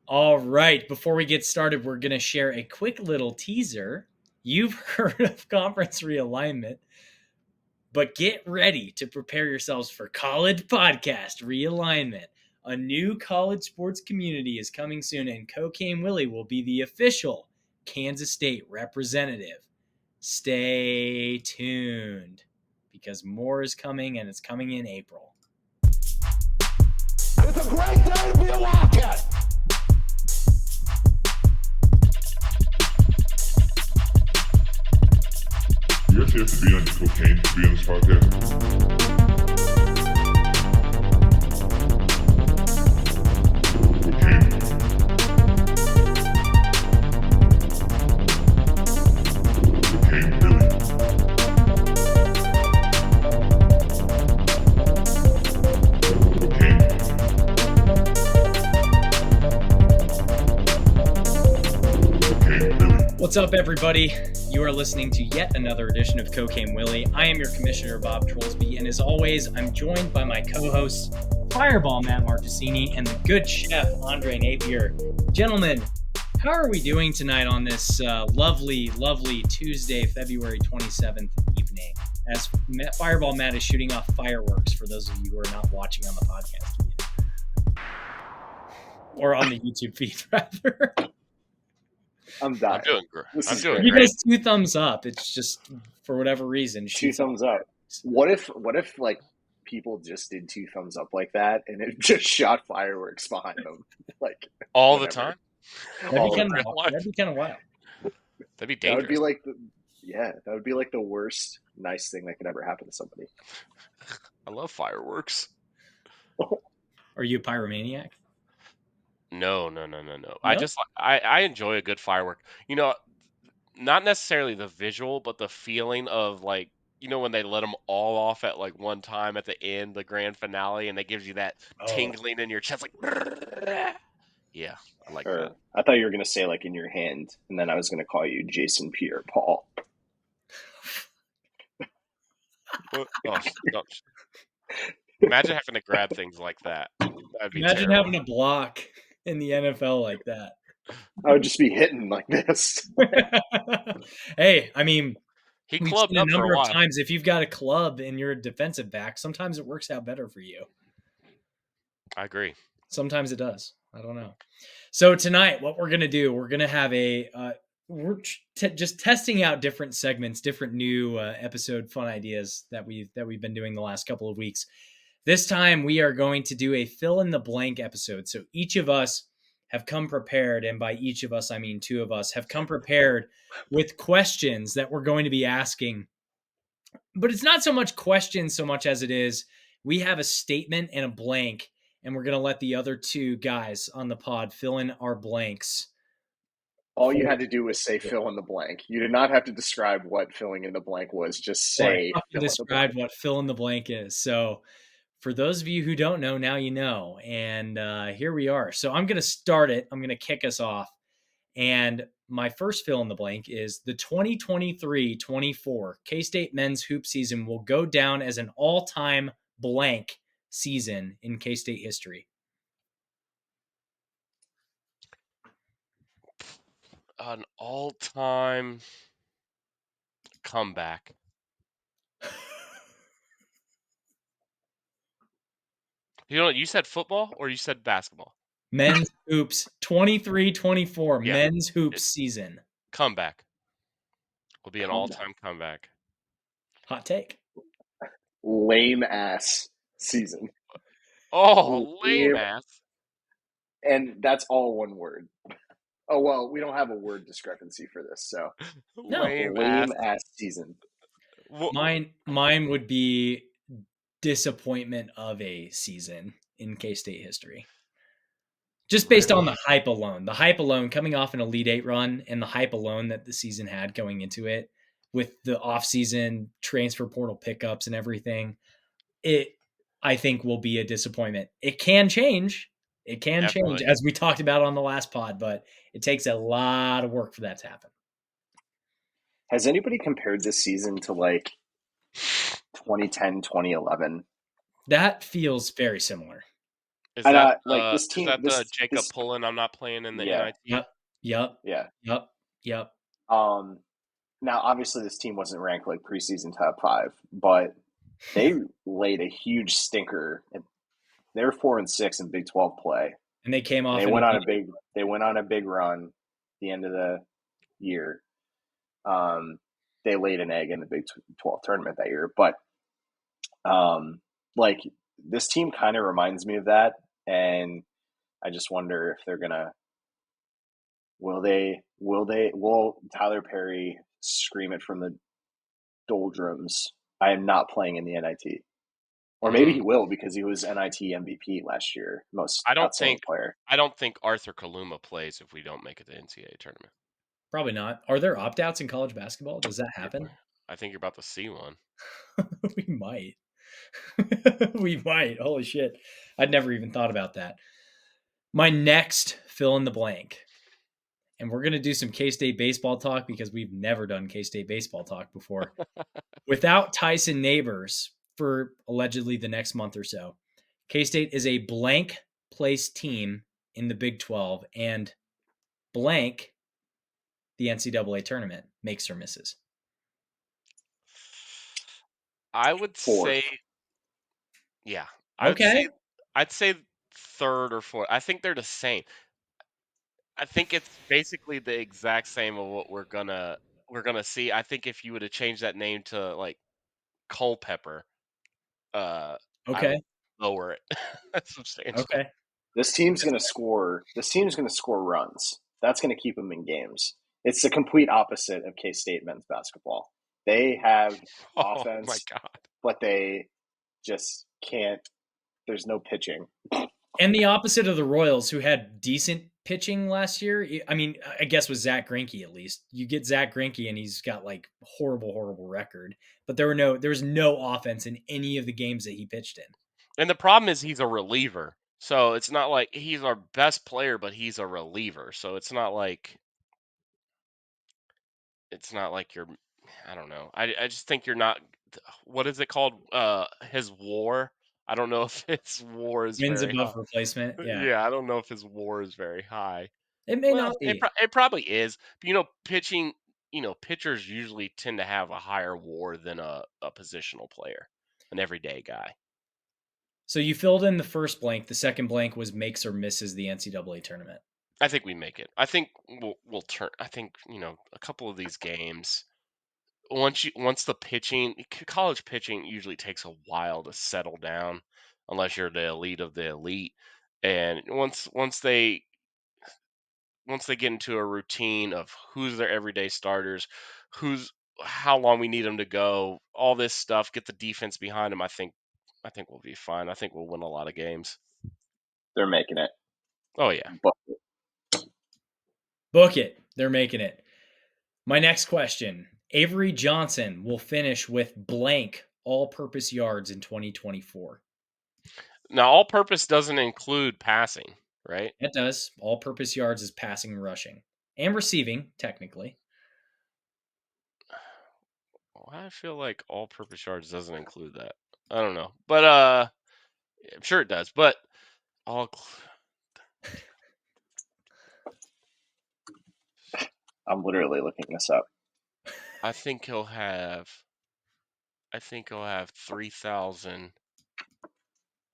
All right. Before we get started, we're going to share a quick little teaser. You've heard of conference realignment, but get ready to prepare yourselves for College Podcast Realignment. A new college sports community is coming soon, and Cocaine Willie will be the official Kansas State representative. Stay tuned because more is coming, and it's coming in April. It's a great day to be a Wildcat. You actually have to be on cocaine to be on this podcast? Cocaine. Cocaine, really? Cocaine. Cocaine, really? What's up, everybody? You are listening to yet another edition of Cocaine Willie. I am your commissioner, Bob Trollsby, and as always, I'm joined by my co-hosts, Fireball Matt Marchesini and the good chef, Andre Napier. Gentlemen, how are we doing tonight on this lovely Tuesday, February 27th evening, as Fireball Matt is shooting off fireworks for those of you who are not watching on the podcast feed. Or on the YouTube feed, rather. I'm dying. I'm doing great. You guys 2 thumbs up. It's just for whatever reason. 2 thumbs up. What if like people just did 2 thumbs up like that and it just shot fireworks behind them, like all whatever. the time? That'd be kind of wild. That'd be dangerous. That would be like that would be like the worst nice thing that could ever happen to somebody. I love fireworks. Are you a pyromaniac? No. I enjoy a good firework. You know, not necessarily the visual, but the feeling of, like, you know, when they let them all off at like one time at the end, the grand finale, and it gives you that tingling in your chest, like, yeah, I like that. I thought you were gonna say like in your hand, and then I was gonna call you Jason Pierre Paul. Imagine having to grab things like that. That'd be Imagine terrible. having a block in the NFL like that. I would just be hitting like this. Hey, I mean, He we've clubbed seen a up for number a while. of times if you've got a club and you're a defensive back, sometimes it works out better for you. I agree. Sometimes it does. I don't know. So tonight, what we're gonna do, we're gonna have we're just testing out different segments, different new episode fun ideas that we've been doing the last couple of weeks. This time, we are going to do a fill in the blank episode. So each of us have come prepared, and by each of us, I mean 2 of us, have come prepared with questions that we're going to be asking. But it's not so much questions so much as it is we have a statement and a blank, and we're going to let the other 2 guys on the pod fill in our blanks. All you had to do was say fill in the blank. You did not have to describe what filling in the blank was. Just say describe what fill in the blank is. So for those of you who don't know, now you know. And here we are. So I'm going to start it. I'm going to kick us off. And my first fill in the blank is the 2023-24 K-State men's hoop season will go down as an all-time blank season in K-State history. An all-time comeback. You said football or you said basketball? Men's hoops 23-24 Yeah. men's hoops season. Comeback. Will be an all-time comeback. Hot take. Lame ass season. Oh, lame ass. And that's all one word. Oh, well, we don't have a word discrepancy for this, so. No. Lame ass season. Mine would be disappointment of a season in K-State history. Just based on the hype alone. The hype alone coming off an Elite 8 run and the hype alone that the season had going into it with the off-season transfer portal pickups and everything, it, I think, will be a disappointment. It can change. It can change, as we talked about on the last pod, but it takes a lot of work for that to happen. Has anybody compared this season to, like, 2010, 2011? That feels very similar. Is And that like this is team, that the Jacob this Pullen? I'm not playing in the yeah, NIT. Yep. yeah. Yep. Now obviously this team wasn't ranked like preseason top 5, but they laid a huge stinker. They were 4-6 in Big 12 play, And they came and off they in went on a big run at the end of the year. They laid an egg in the Big 12 tournament that year, but like this team kind of reminds me of that, and I just wonder if they're gonna will Tyler Perry scream it from the doldrums? I am not playing in the NIT. Or maybe he will because he was NIT MVP last year, most I don't outstanding think player. I don't think Arthur Kaluma plays if we don't make it to the NCAA tournament. Probably not. Are there opt-outs in college basketball? Does that happen? I think you're about to see one. We might. We might. Holy shit. I'd never even thought about that. My next fill in the blank. And we're going to do some K-State baseball talk because we've never done K-State baseball talk before. Without Tyson Neighbors for allegedly the next month or so, K-State is a blank place team in the Big 12 and blank the NCAA tournament, makes or misses. I would Fourth. say, yeah, Okay. I'd say third or fourth. I think they're the same. I think it's basically the exact same of what we're gonna see. I think if you would have changed that name to like Culpepper, I would Okay. lower it substantially. Okay. This team's going to score. This team's going to score runs. That's going to keep them in games. It's the complete opposite of K-State men's basketball. They have Oh my offense, god. but they just can't. There's no pitching. And the opposite of the Royals, who had decent pitching last year. I mean, I guess with Zach Greinke at least. You get Zach Greinke, and he's got like horrible record. But there was no offense in any of the games that he pitched in. And the problem is he's a reliever. So it's not like he's our best player, but he's a reliever. So it's not like you're I don't know. I just think you're not what is it called? His WAR. I don't know if his WAR is Wins very high. above replacement. Yeah, Yeah, I don't know if his WAR is very high. it may Well, not it be. it probably is. But pitching, pitchers usually tend to have a higher WAR than a positional player, an everyday guy. So you filled in the first blank. The second blank was makes or misses the NCAA tournament. I think we make it. I think we'll turn. I think a couple of these games. Once the pitching, college pitching usually takes a while to settle down, unless you're the elite of the elite. And once they get into a routine of who's their everyday starters, how long we need them to go, all this stuff, get the defense behind them. I think we'll be fine. I think we'll win a lot of games. They're making it. Oh yeah. But Book it. They're making it. My next question. Avery Johnson will finish with blank all-purpose yards in 2024. Now, all-purpose doesn't include passing, right? It does. All-purpose yards is passing and rushing. And receiving, technically. Well, I feel like all-purpose yards doesn't include that. I don't know, but I'm sure it does. But all I'm literally looking this up. I think he'll have 3,000.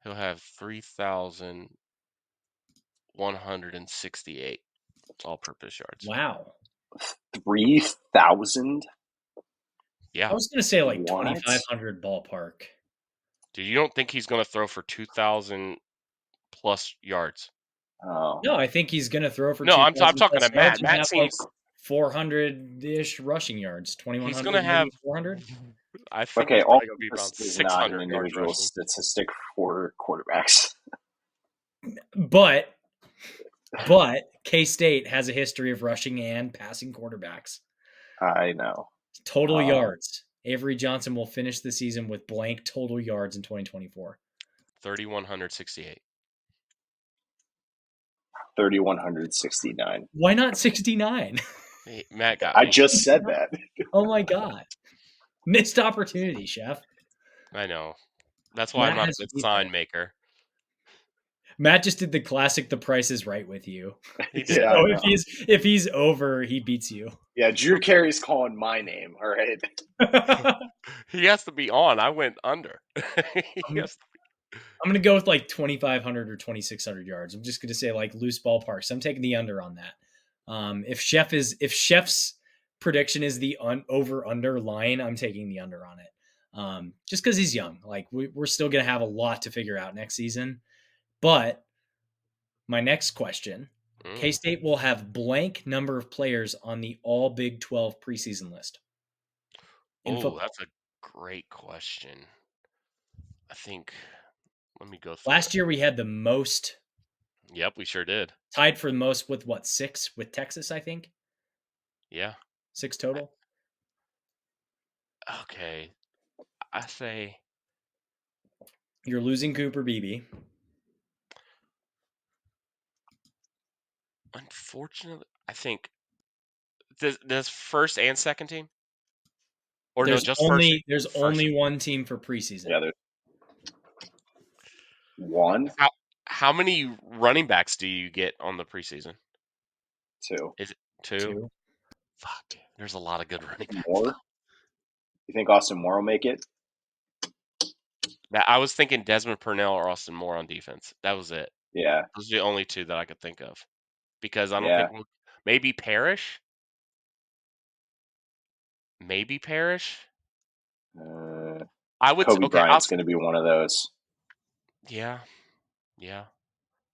He'll have 3,168 all-purpose yards. Wow. 3,000. Yeah. I was going to say like What? 2,500 ballpark. Dude, you don't think he's going to throw for 2,000 plus yards? Oh, No, I think he's going to throw for No, I'm 2,000 talking plus to yards Matt. and Matt have like seems 400-ish rushing yards. he's 2,100, going to have. maybe 400. I think okay. he's All probably going to be around this is not an 600 yards individual rushing. statistic for quarterbacks. But K-State has a history of rushing and passing quarterbacks. I know. Total yards. Avery Johnson will finish the season with blank total yards in 2024. 3,168. 3,169. Why not 69? Hey, Matt got I me. just said that. Oh my God. Missed opportunity, chef. I know. That's why I'm Matt not a has good people. sign maker. Matt just did the classic "The Price is Right" with you. He did. Yeah, So I if know. he's over, he beats you. Yeah, Drew Carey's calling my name. All right. He has to be on. I went under. He I'm, has I'm gonna go with like 2,500 or 2,600 yards. I'm just gonna say like loose ballparks. I'm taking the under on that. If Chef's prediction is the over under line, I'm taking the under on it. Just because he's young, like we're still gonna have a lot to figure out next season. But my next question: K Mm. State will have blank number of players on the All Big 12 preseason list in Oh, football. that's a great question. I think. Let me go through it. Last year we had the most, Yep, we sure did. tied for the most with what, 6 with Texas, I think. Yeah. 6 total. Okay. I say. You're losing Cooper Beebe. Unfortunately, I think does first and second team, or no, just There's first. only one team for preseason. Yeah, there's one, How many running backs do you get on the preseason? two, Is it two? 2. Fuck, there's a lot of good running backs more. You think Austin Moore will make it? though. I was thinking Desmond Purnell or Austin Moore on defense. That was it. Yeah, Those are the only two that I could think of because I don't yeah. think maybe Parrish, maybe Parrish. Uh, I would Kobe okay. I'll Bryant's going to be one of those. yeah, yeah.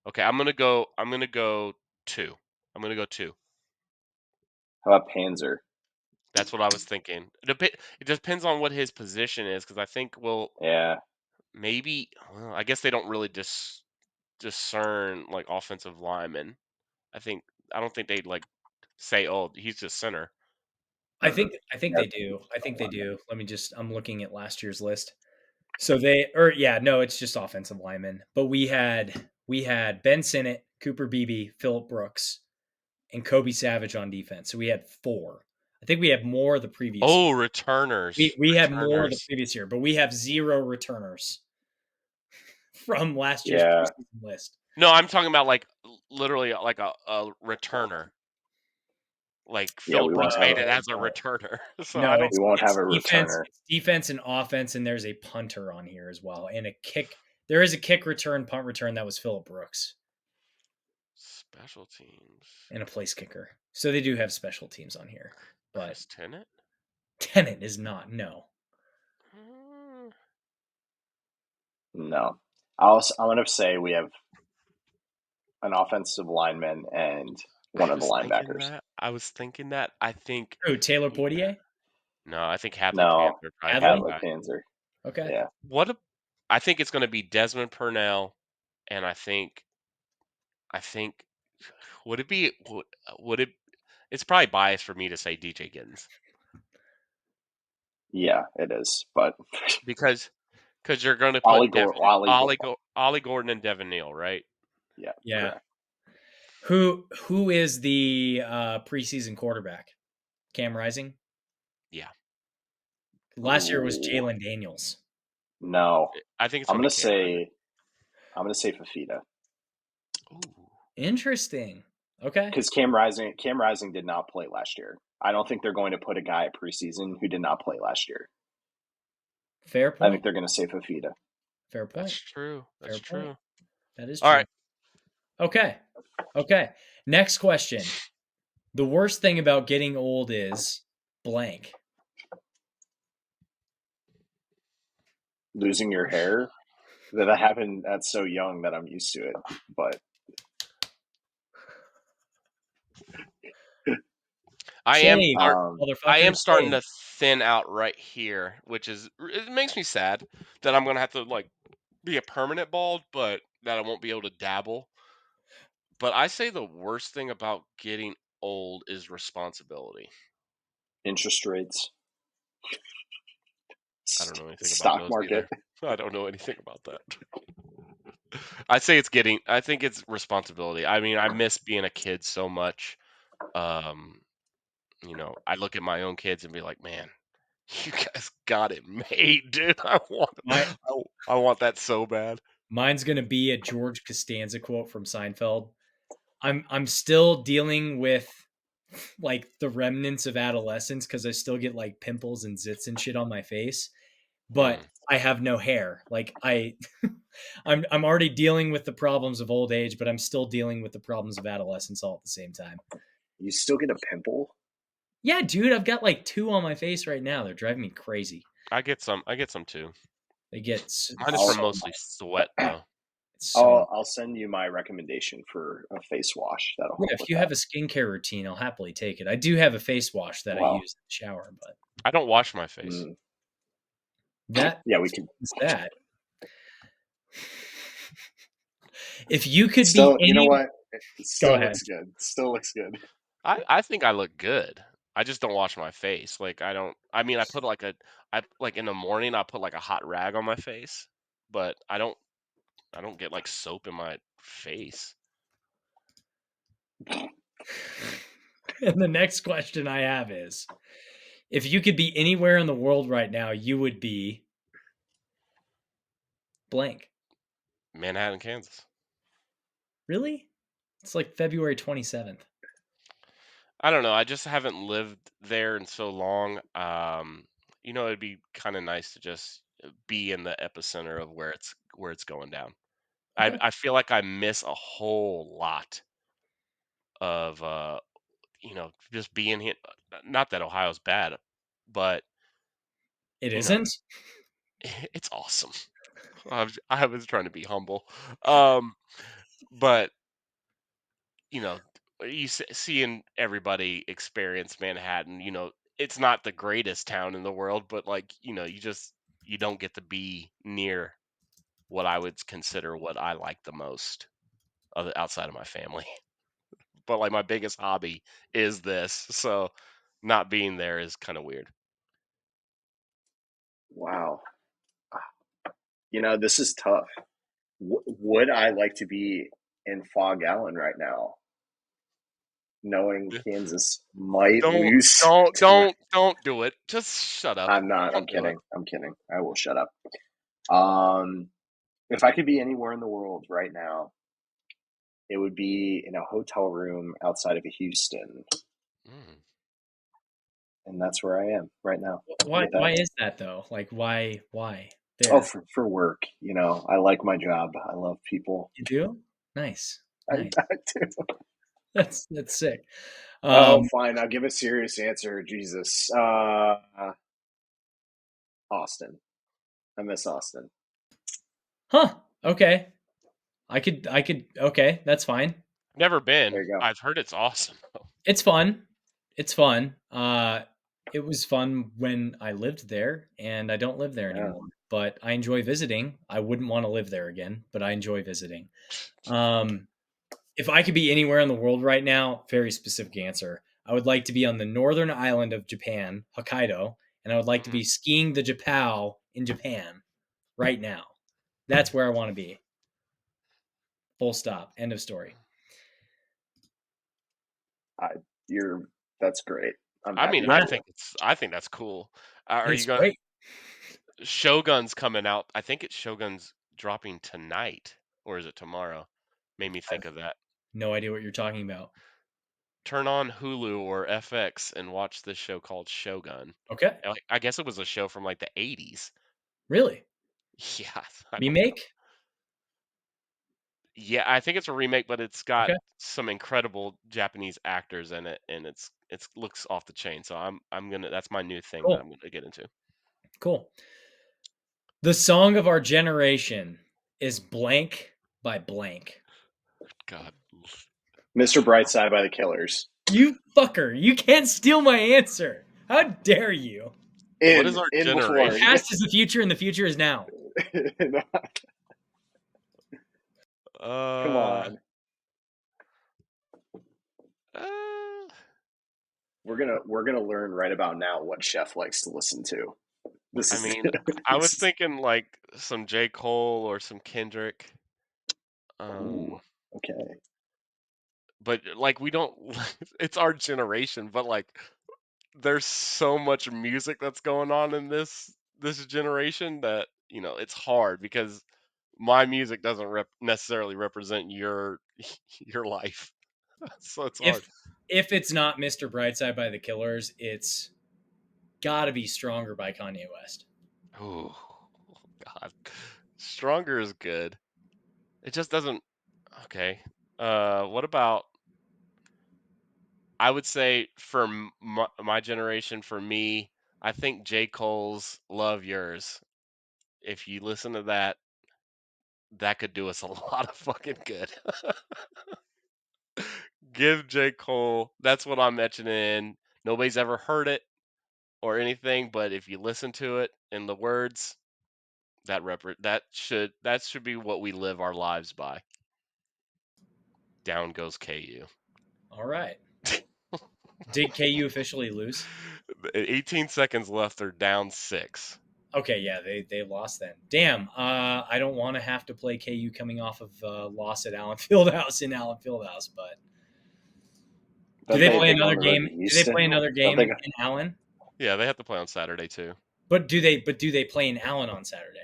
Okay, I'm gonna go. I'm gonna go two. I'm gonna go two. How about Panzer? That's what I was thinking. It depends on what his position is because I think Yeah, maybe I guess they don't really discern like offensive linemen. I think I don't think they'd like say, "Oh, he's just center." I think yeah, they do. I think they do. I'm looking at last year's list. So they or yeah, no, it's just offensive linemen. But we had Ben Sinnott, Cooper Beebe, Phillip Brooks, and Kobe Savage on defense. So we had 4. I think we had more the previous year. Oh, returners, We had more the returners. previous year, but we have 0 returners from last year's yeah, preseason list. No, I'm talking about like literally like a returner. Like yeah. Philip We Brooks won't have made a it as a returner, so No, I don't. we won't have it's a defense, returner. it's defense and offense, and there's a punter on here as well, and a kick. There is a kick return, punt return that was Phillip Brooks, Special teams. and a place kicker. So they do have special teams on here, but Chris Tennant. Tennant is not. No, Mm, No, I'm going to say we have an offensive lineman and one I of the was thinking linebackers. that. I was thinking that. I think. who? Taylor Yeah. Poitier. No, I think Hadley No, Panther probably be the Hadley. Hadley guy. Panzer. Okay, Yeah, What? I think it's going to be Desmond Purnell, and I think would it be would it? It's probably biased for me to say DJ Giddens yeah, it is. But because you're going to put Ollie, Ollie Gordon and Devin Neal, right? yeah, yeah. correct. Who is the preseason quarterback? Cam Rising. Yeah, Last year was Ooh, Jalen Daniels. no, I think it's I'm going to gonna be Cam Rising. say I'm gonna say Fafita Ooh, Interesting. Okay, because Cam Rising did not play last year. I don't think they're going to put a guy at preseason who did not play last year. fair I think point. they're going to say Fafita. Fair that's point. true. Fair That's point. true. That is All true. right. Okay. Okay. Next question. The worst thing about getting old is blank. Losing your hair, that happened at so young that I'm used to it. But I am Shave, start. I motherfucker. am starting Shave. to thin out right here, which is it makes me sad that I'm gonna have to like be a permanent bald, but that I won't be able to dabble. But I say the worst thing about getting old is responsibility. interest rates, I don't know anything about stock those market. either. I don't know anything about that. I think it's responsibility. I mean, I miss being a kid so much. Um, I look at my own kids and be like, man, you guys got it made, dude. My I want that so bad. Mine's gonna be a George Costanza quote from Seinfeld. I'm still dealing with like the remnants of adolescence because I still get like pimples and zits and shit on my face, but Mm. I have no hair. Like I'm already dealing with the problems of old age, but I'm still dealing with the problems of adolescence all at the same time. You still get a pimple? Yeah, dude, I've got like 2 on my face right now. They're driving me crazy. I get some too. They get Mine is from so mostly sweat though. so. I'll send you my recommendation for a face wash that'll Yeah, help if with you that. have a skincare routine, I'll happily take it. I do have a face wash that I Wow. use in the shower, but I don't wash my face. Mm. that Yeah, we can is that. If you could be still. You know any, what? It go still ahead. looks good. Still looks good. I think I look good. I just don't wash my face. Like I don't. I mean, I like in the morning I put like a hot rag on my face, but I don't. I don't get like soap in my face. And the next question I have is, if you could be anywhere in the world right now, you would be blank. Manhattan, Kansas. Really? It's like February 27th. I don't know. I just haven't lived there in so long. It'd be kind of nice to just be in the epicenter of where it's going down. Okay. I feel like I miss a whole lot of just being here. Not that Ohio's bad, but It you know, isn't? it's awesome. I was trying to be humble, um, but you know, seeing everybody experience Manhattan, it's not the greatest town in the world, but like, you don't get to be near what I would consider what I like the most outside of my family. But like my biggest hobby is this, so not being there is kind of weird. Wow. This is tough. Would I like to be in Fog Allen right now, knowing Kansas might Don't lose don't tonight? don't do it. Just shut up. I'm not. I'm Don't do it. kidding. I'm kidding. I will shut up. Um, if I could be anywhere in the world right now, it would be in a hotel room outside of Houston, Mm. and that's where I am right now Why with why that. is that though? Like why Oh, there? for work. I like my job. I love people. You do? Nice. I, Nice. I do. That's sick. Oh, Um, fine. I'll give a serious answer. Jesus. Austin. I miss Austin. huh. Okay. Okay, that's fine. Never There been. you go. I've heard it's awesome. It's fun. It's fun. It was fun when I lived there, and I don't live there Yeah. anymore. But I enjoy visiting. I wouldn't want to live there again, but I enjoy visiting. Um, if I could be anywhere in the world right now, very specific answer. I would like to be on the northern island of Japan, Hokkaido, and I would like to Mhm. be skiing the Japao in Japan right now. That's where I want to be. Full stop. End of story. I, you're. That's great. I'm I mean, happy Yeah, for you. I think that's cool. Are you it's going? great. Shogun's coming out. I think it's Shogun's dropping tonight, or is it tomorrow? Made me I have think of that. no idea what you're talking about. Turn on Hulu or FX and watch this show called Shogun. Okay. I guess it was a show from like the 80s. Really? Yeah, I don't know. Remake? Yeah, I think it's a remake, but it's got Okay. some incredible Japanese actors in it, and it's looks off the chain. So I'm gonna that's my new thing that Cool. I'm gonna get into. Cool. The song of our generation is blank by blank. God, Mr. Brightside by the Killers. You fucker. You can't steal my answer. How dare you? what is In our in The before. generation? past is the future and the future is now. Come Uh, on. uh, We're gonna learn right about now what Chef likes to listen to. This I is mean, I was this is thinking like some J. Cole or some Kendrick. ooh, Um, okay. but like we don't. It's our generation, but like there's so much music that's going on in this generation that it's hard because my music doesn't necessarily represent your life. So it's hard. If it's not Mr. Brightside by the Killers, it's gotta be Stronger by Kanye West. Oh God, Stronger is good. It just doesn't. Okay. What about? I would say for my generation, for me, I think J. Cole's "Love Yours." If you listen to that, that could do us a lot of fucking good. Give J. Cole. That's what I'm mentioning. Nobody's ever heard it or anything, but if you listen to it in the words, that should be what we live our lives by. Down goes KU. All right. Did KU officially lose? 18 seconds left. They're down 6. Okay, yeah, they lost then. Damn. I don't want to have to play KU coming off of loss at Allen Fieldhouse in Allen Fieldhouse, but do they play another game? Do they play another game in Allen? Yeah, they have to play on Saturday too. But do they play in Allen on Saturday?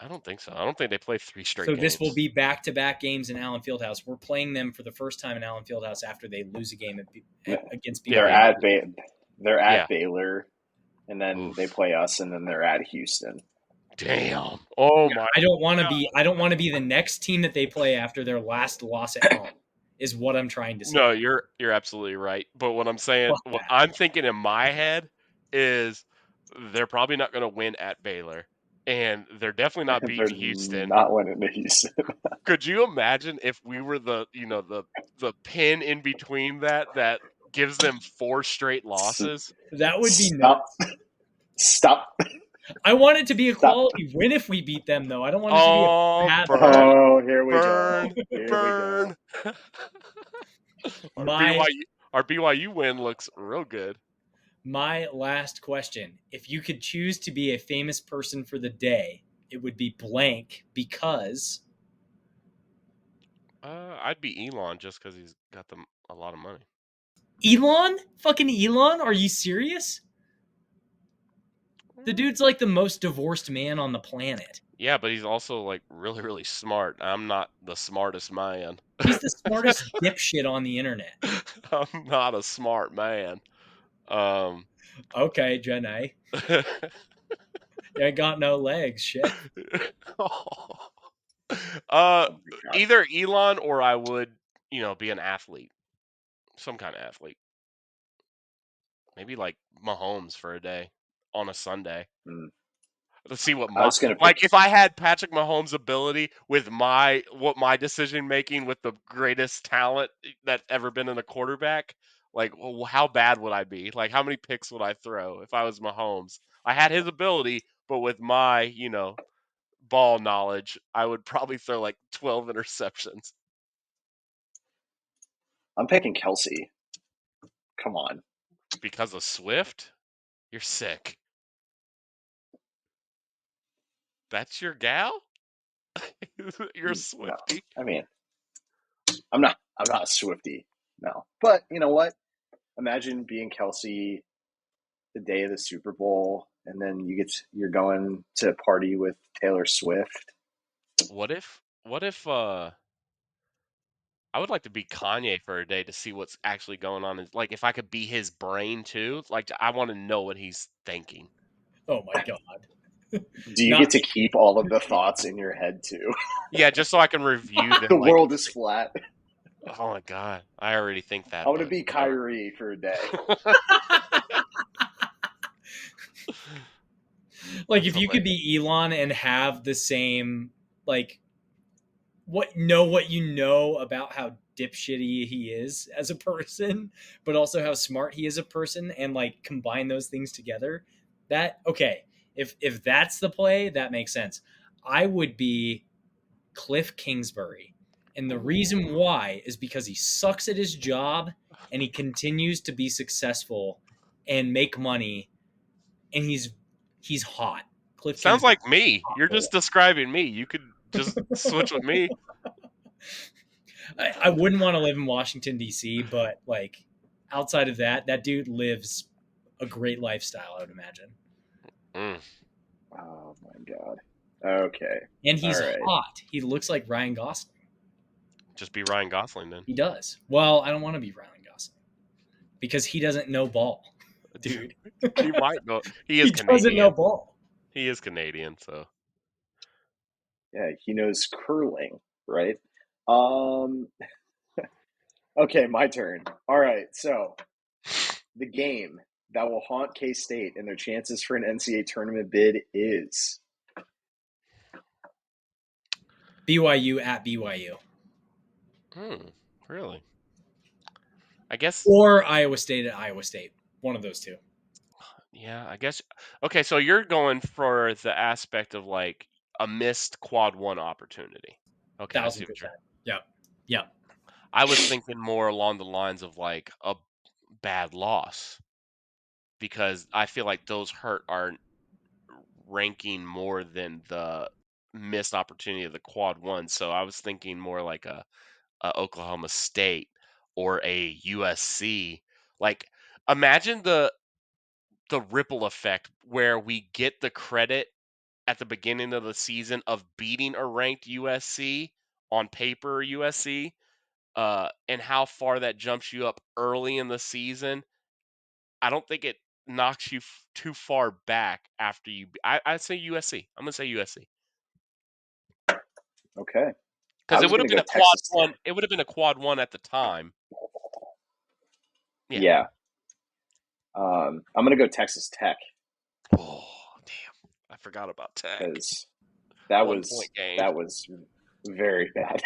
I don't think so. I don't think they play 3 straight So games. this will be back-to-back games in Allen Fieldhouse. We're playing them for the first time in Allen Fieldhouse after they lose a game against BYU. They're at Baylor, and then they play us, and then they're at Houston. Damn. Oh my. I don't want to be the next team that they play after their last loss at home. Is what I'm trying to say. No, you're absolutely right. But what I'm saying, what I'm thinking in my head is they're probably not going to win at Baylor, and they're definitely not beating Houston. Not winning at Houston. Could you imagine if we were the pin in between that gives them 4 straight losses? That would be nuts. Stop. I want it to be a quality win if we beat them, though. I don't want it to be a bad win. Oh, here we go. Burn. Our BYU win looks real good. My last question. If you could choose to be a famous person for the day, it would be blank because... I'd be Elon just because he's got them a lot of money. Elon? Fucking Elon? Are you serious? The dude's like the most divorced man on the planet. Yeah, but he's also like really, really smart. I'm not the smartest man. He's the smartest dipshit on the internet. I'm not a smart man. Okay, Jenny. You ain't got no legs, shit. Either Elon or I would, be an athlete. Some kind of athlete. Maybe like Mahomes for a day on a Sunday. Let's see what if I had Patrick Mahomes' ability with my decision making with the greatest talent that's ever been in a quarterback, like how bad would I be? Like how many picks would I throw if I was Mahomes? I had his ability, but with my, ball knowledge, I would probably throw like 12 interceptions. I'm picking Kelsey. Come on. Because of Swift? You're sick. That's your gal? You're a Swiftie. No, I mean, I'm not a Swiftie, no. But you know what? Imagine being Kelsey the day of the Super Bowl, and then you're going to party with Taylor Swift. What if I would like to be Kanye for a day to see what's actually going on. Like if I could be his brain too, like I want to know what he's thinking. Oh my god. Do you get to keep all of the thoughts in your head too? Yeah, just so I can review them. The world is flat. Oh my god, I already think that. I want to be Kyrie for a day. Like if you could be Elon and have the same what you know about how dipshitty he is as a person, but also how smart he is a person, and like combine those things together. If that's the play, that makes sense. I would be Cliff Kingsbury. And the reason why is because he sucks at his job and he continues to be successful and make money, and he's hot. Cliff Sounds like me. You're just describing me. You could just switch with me. I wouldn't want to live in Washington, D.C., but like outside of that dude lives a great lifestyle, I would imagine. Oh my god. Okay. And he's All right. hot. He looks like Ryan Gosling. Just be Ryan Gosling then. He does. Well, I don't want to be Ryan Gosling because he doesn't know ball, dude. He might know. He is He doesn't know Canadian. ball. He is Canadian, so. Yeah, he knows curling, right? Um. Okay, my turn. All right. So the game that will haunt K-State and their chances for an NCAA tournament bid is BYU at BYU Really? I guess. or Iowa State at Iowa State. One of those two. Yeah, I guess. Okay, so you're going for the aspect of like a missed quad one opportunity. Okay, I see 1,000%. what you're. Yep. Yep. I was thinking more along the lines of like a bad loss because I feel like those hurt are ranking more than the missed opportunity of the quad one. So I was thinking more like a Oklahoma State or a USC. Like imagine the ripple effect where we get the credit at the beginning of the season of beating a ranked USC on paper USC, and how far that jumps you up early in the season. I don't think it knocks you too far back after you. I'd say USC. I'm gonna say USC okay. I because it was would going have to been go a quad Texas one. Tech. It would have been a quad one at the time. Yeah. Yeah. I'm going to go Texas Tech Oh damn! I forgot about Tech. because that 1 point was game. that was very bad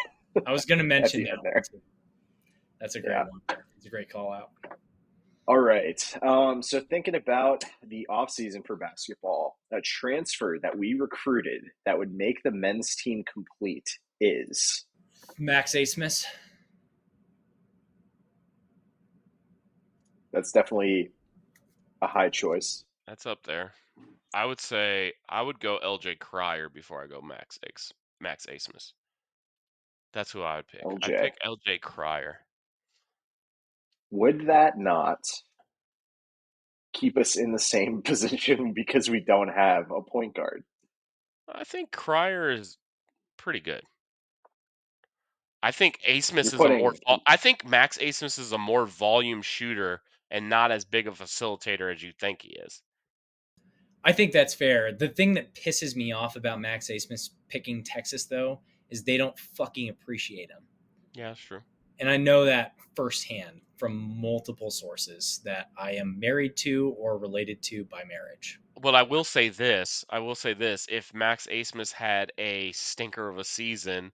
I was going to at mention the end that there. one too. That's a great Yeah. one. It's a great call out. All right. So thinking about the offseason for basketball, a transfer that we recruited that would make the men's team complete is Max Asmus. that's definitely a high choice. That's up there. I would say I would go LJ Cryer before I go Max Asmus. That's who I would pick. I'd LJ. pick LJ Cryer. Would that not keep us in the same position because we don't have a point guard? I think Cryer is pretty good. I think You're Asmus is a more. putting I think Max Asmus is a more volume shooter and not as big of a facilitator as you think he is. I think that's fair. The thing that pisses me off about Max Asmus picking Texas, though, is they don't fucking appreciate him. Yeah, that's true. And I know that firsthand from multiple sources that I am married to or related to by marriage. But I will say this. If Max Asmus had a stinker of a season,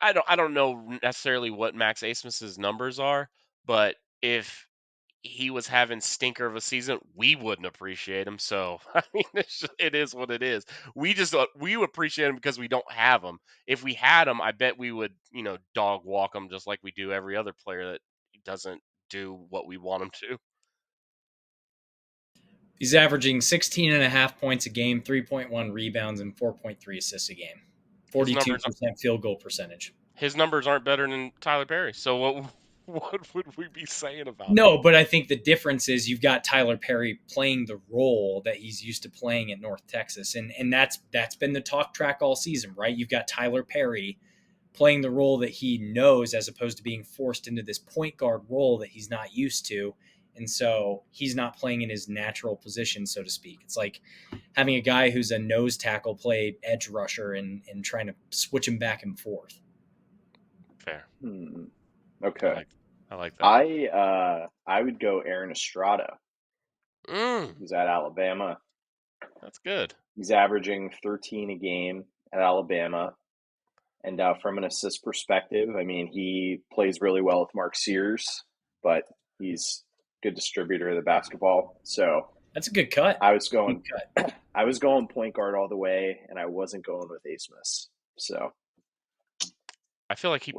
I don't know necessarily what Max Asmus's numbers are, but if he was having stinker of a season, we wouldn't appreciate him. So I mean, it is what it is. We would appreciate him because we don't have him. If we had him, I bet we would dog walk him just like we do every other player that doesn't do what we want him to. He's averaging 16 and a half points a game, 3.1 rebounds, and 4.3 assists a game. His 42% numbers field goal percentage. his numbers aren't better than Tyler Perry. So what would we be saying about that? No, but I think the difference is you've got Tyler Perry playing the role that he's used to playing at North Texas. And that's been the talk track all season, right? You've got Tyler Perry playing the role that he knows as opposed to being forced into this point guard role that he's not used to. And so he's not playing in his natural position, so to speak. It's like having a guy who's a nose tackle play edge rusher and trying to switch him back and forth. Fair. Okay. I like that. I would go Aaron Estrada. Who's at Alabama. That's good. He's averaging 13 a game at Alabama. And from an assist perspective, I mean, he plays really well with Mark Sears, but he's a good distributor of the basketball. So that's a good cut. I was going point guard all the way, and I wasn't going with Asmus. So I feel like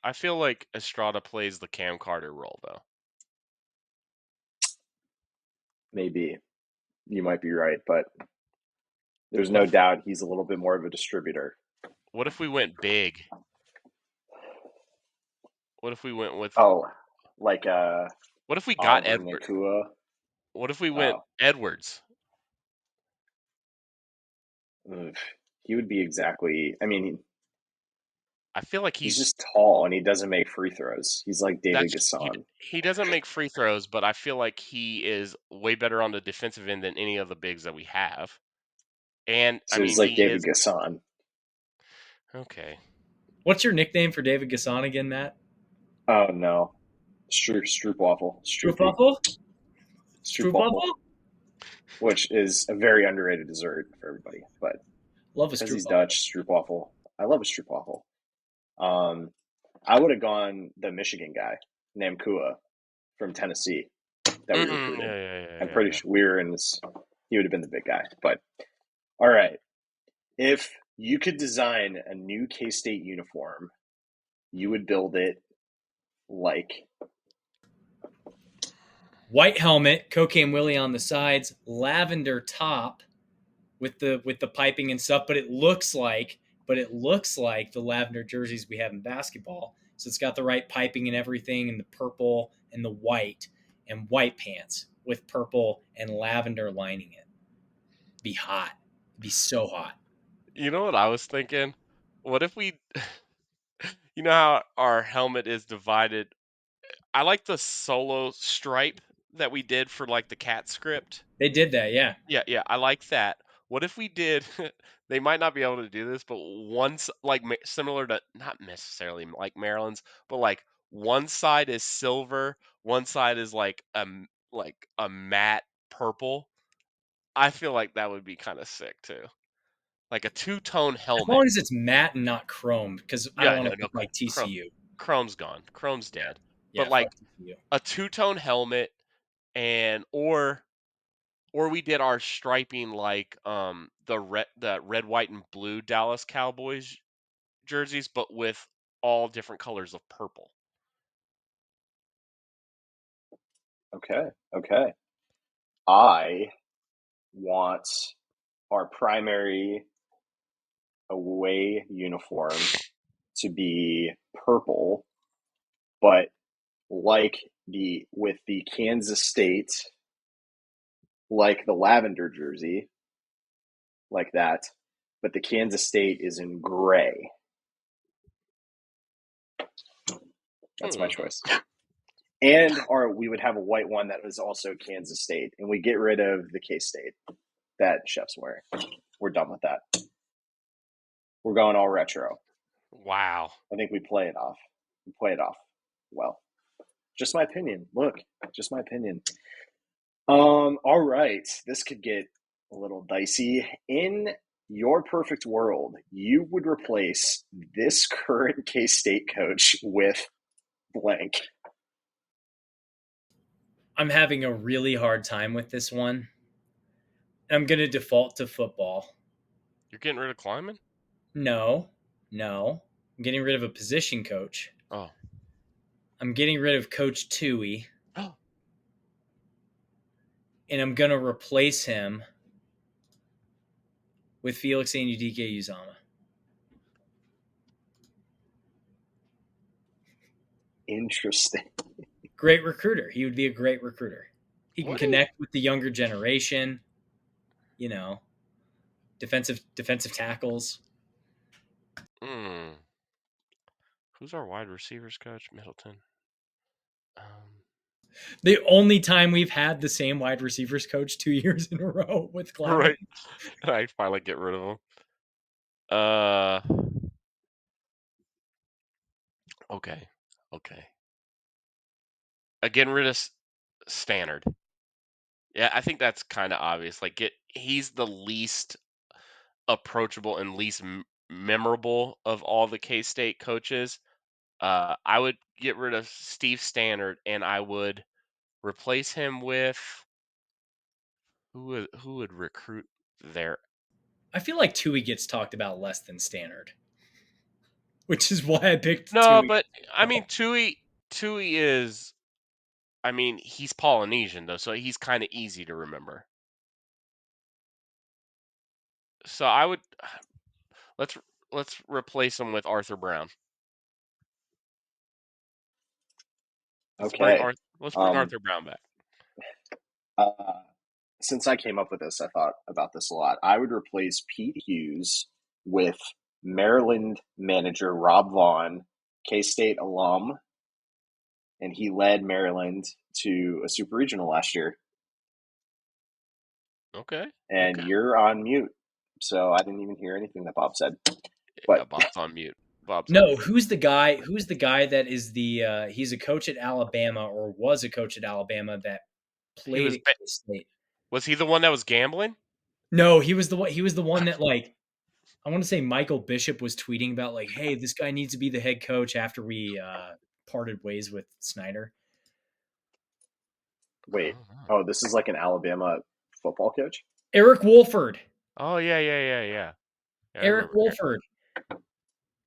I feel like Estrada plays the Cam Carter role though. Maybe you might be right, but there's no doubt he's a little bit more of a distributor. What if we went big? What if we went with what if we got Edwards? What if we went Edwards? he would be exactly. I mean, I feel like he's he's just tall and he doesn't make free throws. He's like David that's Gasson. he doesn't make free throws, but I feel like he is way better on the defensive end than any of the bigs that we have. And I So he's mean, like he David is Gasson. okay. What's your nickname for David Gasson again, Matt? Oh no, Stroop waffle, Stroopy, Stroopwafel? Stroop waffle, Stroopwafel? which is a very underrated dessert for everybody. But Love a because he's stroopwafel. Dutch, Stroop waffle. I love a Stroop waffel. Um, I would have gone the Michigan guy, Namkua from Tennessee, that we Yeah, recruited. yeah, yeah, I'm yeah, pretty yeah. sure we were in this. He would have been the big guy. But all right, if you could design a new K State uniform, you would build it like White helmet, Cocaine Willie on the sides, lavender top with the piping and stuff, but it looks like the lavender jerseys we have in basketball. So it's got the right piping and everything, and the purple and the white, and white pants with purple and lavender lining it. Be hot. Be so hot. You know what I was thinking? What if we, you know how our helmet is divided? I like the solo stripe that we did for like the cat script. They did that, yeah. Yeah, yeah, I like that. What if we did? They might not be able to do this, but once like similar to not necessarily like Maryland's, but like one side is silver, one side is like a matte purple. I feel like that would be kind of sick too. Like a two-tone As helmet. long as it's matte and not chrome, because I don't Yeah, want no, to no, look like Chrome, TCU. Chrome's gone. Chrome's Yeah, dead. But yeah, fuck like TCU. a two-tone helmet and or we did our striping like the red, white, and blue Dallas Cowboys jerseys, but with all different colors of purple. okay, okay. I want our primary away uniform to be purple, but like the with the Kansas State, like the lavender jersey, like that, but the Kansas State is in gray. That's my Hmm. choice. And or we would have a white one that was also Kansas State, and we get rid of the K State that Chef's wearing. We're done with that. We're going all retro. Wow. I think we play it off. We play it off well. Just my opinion. Look, just my opinion. All right. This could get a little dicey. In your perfect world, you would replace this current K State coach with blank. I'm having a really hard time with this one. I'm going to default to football. You're getting rid of Kleiman? No, no. I'm getting rid of a position coach. Oh. I'm getting rid of Coach Tui, Oh. and I'm going to replace him with Felix Anudike Uzama. Interesting. Great recruiter. He would be a great recruiter. He can What is connect with the younger generation, you know, defensive tackles. Hmm. Who's our wide receivers coach? Middleton. The only time we've had the same wide receivers coach 2 years in a row with Kleiman. Right. I finally get rid of him. Uh okay. Okay. Getting rid of Stannard. Yeah, I think that's kind of obvious. Like he's the least approachable and least memorable of all the K-State coaches. I would get rid of Steve Stannard and I would replace him with who would recruit there? I feel like Tui gets talked about less than Stannard, which is why I picked No, Tui. but I mean Tui is I mean, he's Polynesian though, so he's kind of easy to remember. So I would let's let's replace him with Arthur Brown. Let's bring Okay. Arthur let's bring Um, Arthur Brown back. uh, since I came up with this, I thought about this a lot. I would replace Pete Hughes with Maryland manager Rob Vaughn, K-State alum, and he led Maryland to a super regional last year. Okay. And Okay. you're on mute, so I didn't even hear anything that Bob said. Yeah, But Bob's on mute. Bob's on No, mute. who's the guy? Who's the guy that is the? He's a coach at Alabama, or was a coach at Alabama that He played was at K State. was he the one that was gambling? No, he was the one. He was the one that like I want to say Michael Bishop was tweeting about like, hey, this guy needs to be the head coach after we parted ways with Snyder. wait, Oh, oh, this is like an Alabama football coach? Eric Wolford. oh yeah, yeah, yeah, yeah. Yeah, I Eric remember. Wolford.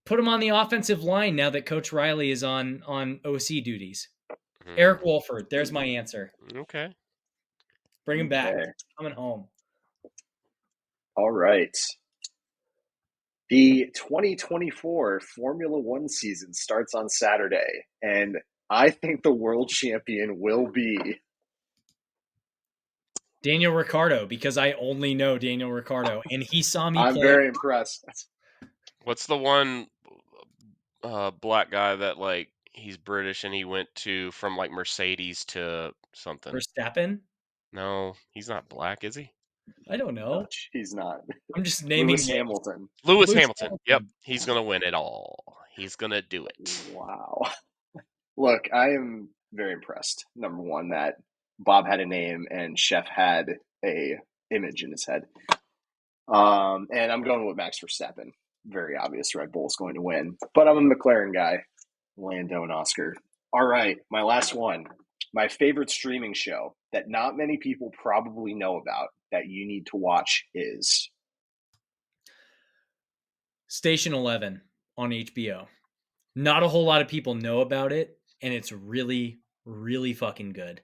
Put him on the offensive line now that Coach Riley is on OC duties. Eric Wolford. There's my answer. Okay. Bring him back. Okay. Coming home. All right. The 2024 Formula One season starts on Saturday, and I think the world champion will be. Daniel Ricciardo, because I only know Daniel Ricciardo, and he saw me I'm play. very impressed. What's the one black guy that like he's British and he went to from like Mercedes to something? Verstappen. No, he's not black, is he? I don't Oh, know. he's not. I'm just naming Lewis names. Hamilton. Lewis Lewis Hamilton. Yep, Hamilton. he's gonna win it all. He's gonna do it. Wow. Look, I am very impressed. Number one, that Bob had a name and Chef had a image in his head. And I'm going with Max Verstappen. Very obvious Red Bull's going to win. But I'm a McLaren guy. Lando and Oscar. All right, my last one. My favorite streaming show that not many people probably know about that you need to watch is Station 11 on HBO. Not a whole lot of people know about it, and it's really, really fucking good.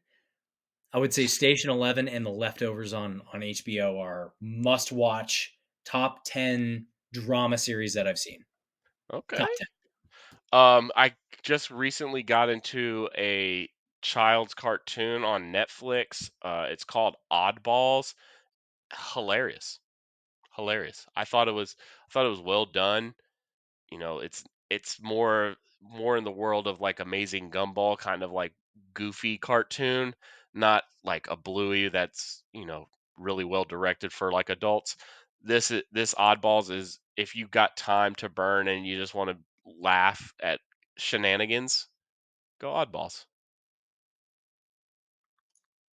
I would say Station 11 and The Leftovers on HBO are must watch top 10 drama series that I've seen. Okay. Top 10. I just recently got into a child's cartoon on Netflix. It's called Oddballs. Hilarious. Hilarious. I thought it was well done. You know, it's more in the world of like Amazing Gumball, kind of like goofy cartoon, not like a Bluey that's, really well directed for like adults. This Oddballs is if you got time to burn and you just want to laugh at shenanigans, go Oddballs.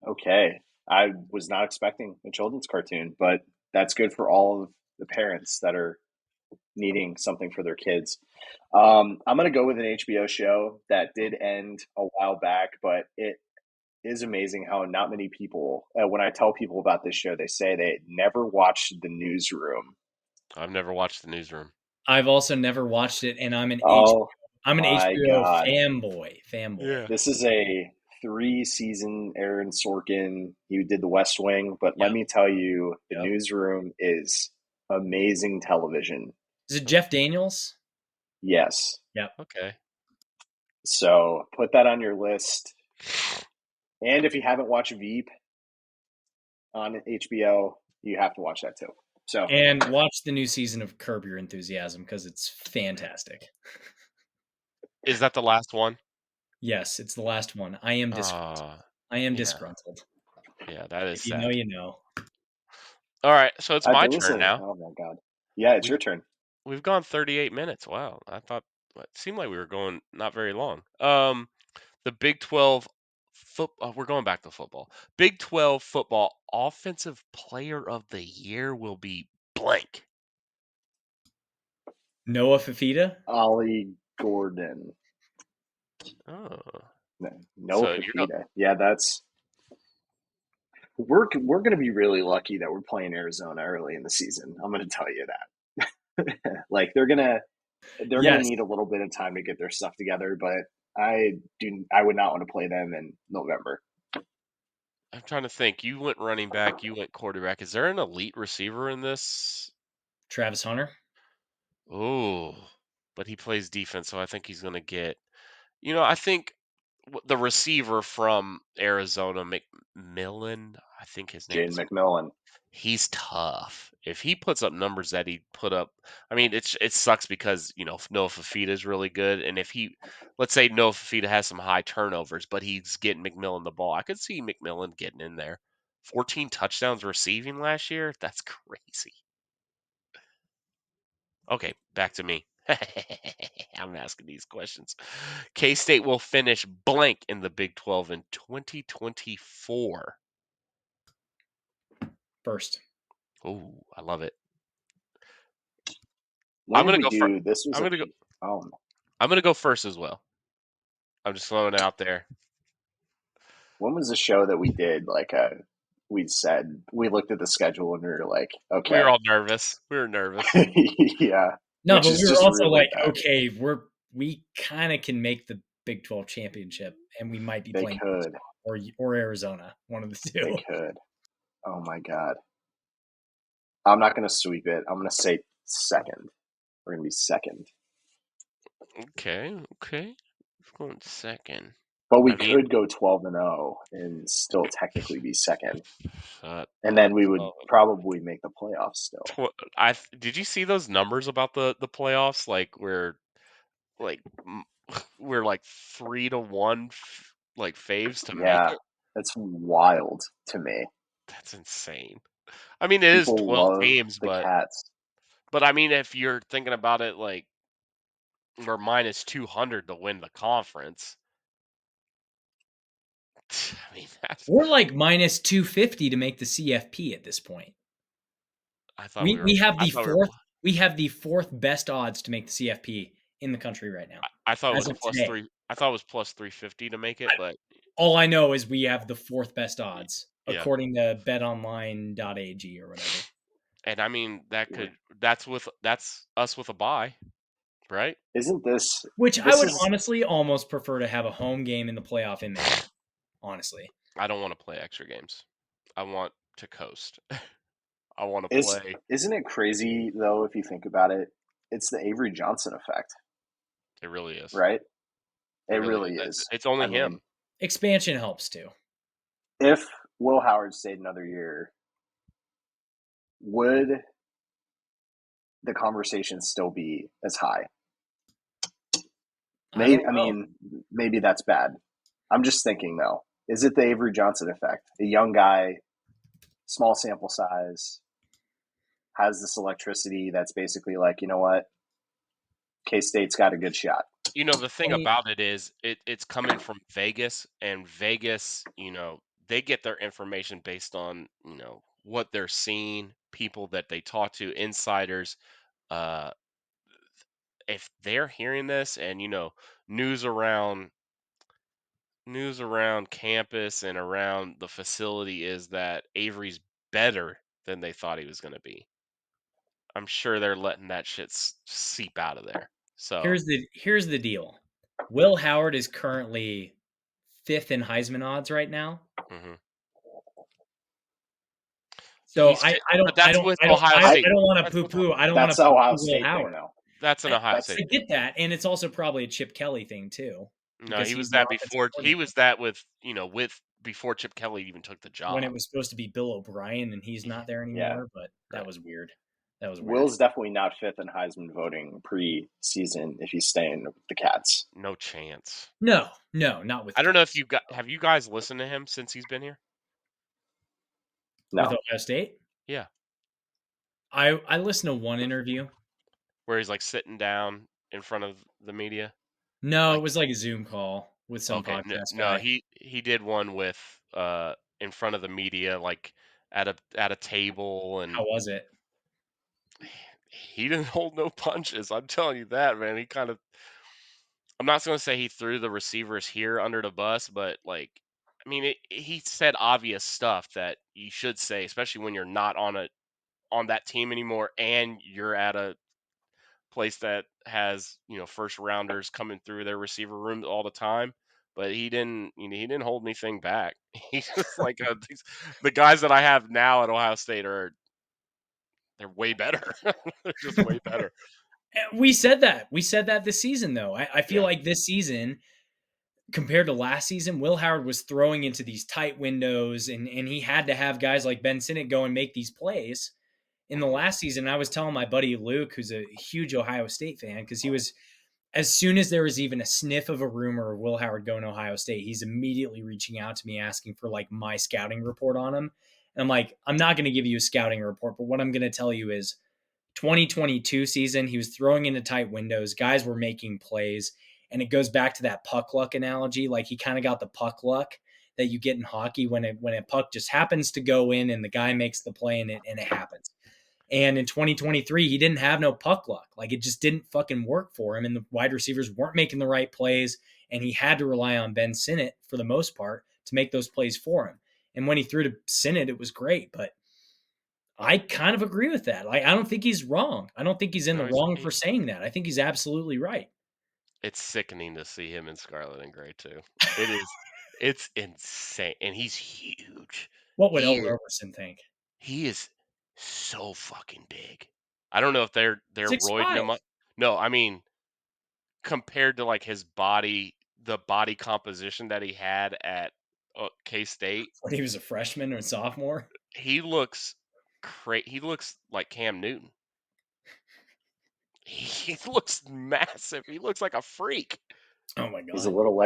okay. I was not expecting a children's cartoon, but that's good for all of the parents that are needing something for their kids. I'm going to go with an HBO show that did end a while back, but it is amazing how not many people, when I tell people about this show, they say they never watched The Newsroom. I've never watched The Newsroom. I've also never watched it, and Oh I'm an my HBO God. fanboy. This is a 3-season Aaron Sorkin. He did The West Wing, but let Yep. me tell you, The Yep. Newsroom is amazing television. Is it Jeff Daniels? Yes. Yep. Okay. So put that on your list. And if you haven't watched Veep on HBO, you have to watch that too. So And watch the new season of Curb Your Enthusiasm because it's fantastic. Is that the last one? Yes, it's the last one. I am disgruntled. I am Yeah. disgruntled. Yeah, that is If you know, sad. you know. All right, so it's my there was turn now. oh my God. Yeah, it's We've your turn. we've gone 38 minutes. Wow, I thought it seemed like we were going not very long. The Big 12 we're going back to football. Big 12 football offensive player of the year will be blank. Noah Fafita? Ollie Gordon. Oh, No so you're going. Fafita. Yeah, that's we're going to be really lucky that we're playing Arizona early in the season. I'm going to tell you that. Like they're gonna Yes. need a little bit of time to get their stuff together, but I would not want to play them in November. I'm trying to think. You went running back. You went quarterback. Is there an elite receiver in this? Travis Hunter? Oh, but he plays defense, so I think he's going to get. I think the receiver from Arizona, McMillan, I think his name Jaden is. McMillan. He's tough. If he puts up numbers that he put up, I mean, it sucks because Noah Fafita is really good, and if let's say Noah Fafita has some high turnovers, but he's getting McMillan the ball, I could see McMillan getting in there. 14 touchdowns receiving last year. That's crazy. Okay, back to me. I'm asking these questions. K-State will finish blank in the Big 12 in 2024. First. Oh, I love it. When I'm did gonna we go first. do this? Was I'm a gonna go. oh I'm gonna go first as well. I'm just throwing it out there. when was the show that we did? We said we looked at the schedule and we were like, We okay, were all nervous. We were nervous. yeah, No, which but is we were just also really like, bad. okay, we kind of can make the Big 12 championship, and we might be They playing could, or Arizona, one of the they two. could. Oh my god, I'm not gonna sweep it. I'm gonna say second. We're gonna be second, Okay. Going second. but we I mean, could go 12-0 and still technically be second, shut and up. then we would probably make the playoffs still. Did you see those numbers about the playoffs? Like we're like 3-1 like faves to make Yeah, it. that's wild to me. That's insane. I mean, it is People 12 love teams, the but Cats. I mean, if you're thinking about it, like we're minus 200 to win the conference. I mean, We're like minus 250 to make the CFP at this point. I thought we were. I thought we were. We have the fourth best odds to make the CFP in the country right now. I thought it as was of plus today. 3. I thought it was plus 350 to make it, but All I know is we have the fourth best odds yeah. according to betonline.ag or whatever. And I mean that's us with a bye, right? Isn't this Which I this would is honestly almost prefer to have a home game in the playoff in there. Honestly. I don't want to play extra games. I want to coast. I want to is play. isn't it crazy though if you think about it? It's the Avery Johnson effect, It really is. right? It It really really is. is. It's only I him. mean, Expansion helps too. if Will Howard stayed another year, would the conversation still be as high? Maybe I mean, maybe that's bad. I'm just thinking though. Is it the Avery Johnson effect? A young guy, small sample size, has this electricity that's basically like, you know what? K-State's got a good shot. The thing about it is it's coming from Vegas, and Vegas, they get their information based on, what they're seeing, people that they talk to, insiders. Uh, if they're hearing this and, news around campus and around the facility is that Avery's better than they thought he was going to be. I'm sure they're letting that shit seep out of there. So here's the deal. Will Howard is currently 5th in Heisman odds right now. mhm. So I don't want to poo-poo. I don't want That's to the Ohio Will State Howard. thing, though. That's an Ohio I State. get that, and it's also probably a Chip Kelly thing too. No, he was that before. He was that with before Chip Kelly even took the job. When it was supposed to be Bill O'Brien, and he's not there anymore. But that was weird. Will's definitely not 5th in Heisman voting pre-season if he's staying with the Cats. No chance. No, not with. I don't know if have you guys listened to him since he's been here? No. With Ohio State? Yeah. I listened to one interview where he's like sitting down in front of the media. No, it was like a Zoom call with some podcast no, guy. he did one with in front of the media, like at a table. And how was it? He didn't hold no punches. I'm telling you that, man. He kind of. I'm not going to say he threw the receivers here under the bus, but like, I mean, he said obvious stuff that you should say, especially when you're not on that team anymore, and you're at a place that has first rounders coming through their receiver room all the time. But he didn't hold anything back. He's just like the guys that I have now at Ohio State they're way better. They're just way better. We said that this season, though. I feel like this season compared to last season, Will Howard was throwing into these tight windows, and he had to have guys like Ben Sinnott go and make these plays. In the last season, I was telling my buddy Luke, who's a huge Ohio State fan, because he was, as soon as there was even a sniff of a rumor of Will Howard going to Ohio State, he's immediately reaching out to me asking for like my scouting report on him. And I'm like, I'm not going to give you a scouting report, but what I'm going to tell you is 2022 season, he was throwing into tight windows. Guys were making plays. And it goes back to that puck luck analogy. Like he kind of got the puck luck that you get in hockey when a puck just happens to go in and the guy makes the play and it happens. And in 2023, he didn't have no puck luck. Like it just didn't fucking work for him. And the wide receivers weren't making the right plays. And he had to rely on Ben Sinnott for the most part to make those plays for him. And when he threw to Sinnott, it was great. But I kind of agree with that. Like, I don't think he's wrong. I don't think he's in the wrong for saying that. I think he's absolutely right. It's sickening to see him in scarlet and gray too. It is. It's insane, and he's huge. What would El Roberson think? He is so fucking big. I don't know if they're 6'5". roiding him up. No, I mean compared to like his body, the body composition that he had at K-State when he was a freshman or sophomore. He looks He looks like Cam Newton. He looks massive. He looks like a freak. Oh my god. He's a little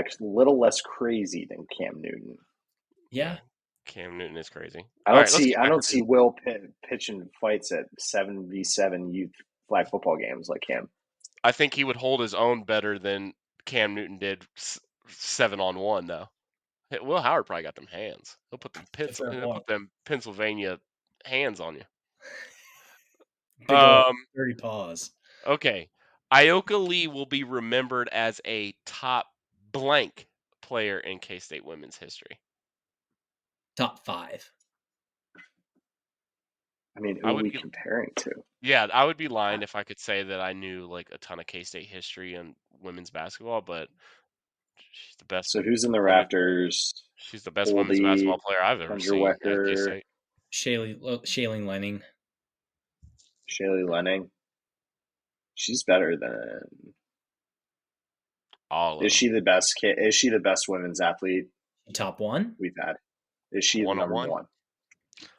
less crazy than Cam Newton. Yeah. Cam Newton is crazy. I don't see Will pitching fights at 7v7 youth flag football games like him. I think he would hold his own better than Cam Newton did 7-on-1 though. Will Howard probably got them hands. He'll put them Pennsylvania hands on you. Big old dirty paws. Okay. Ioka Lee will be remembered as a top blank player in K-State women's history. Top 5. I mean, who are we comparing to? Yeah, I would be lying if I could say that I knew like a ton of K-State history and women's basketball, but she's the best. So who's in the rafters? She's the best women's basketball player I've ever seen at K-State. Shailene Lenning. Shaylee Lenning. She's better than all of Is she the best kid? Is she the best women's athlete? Top 1 we've had? Is she number 1?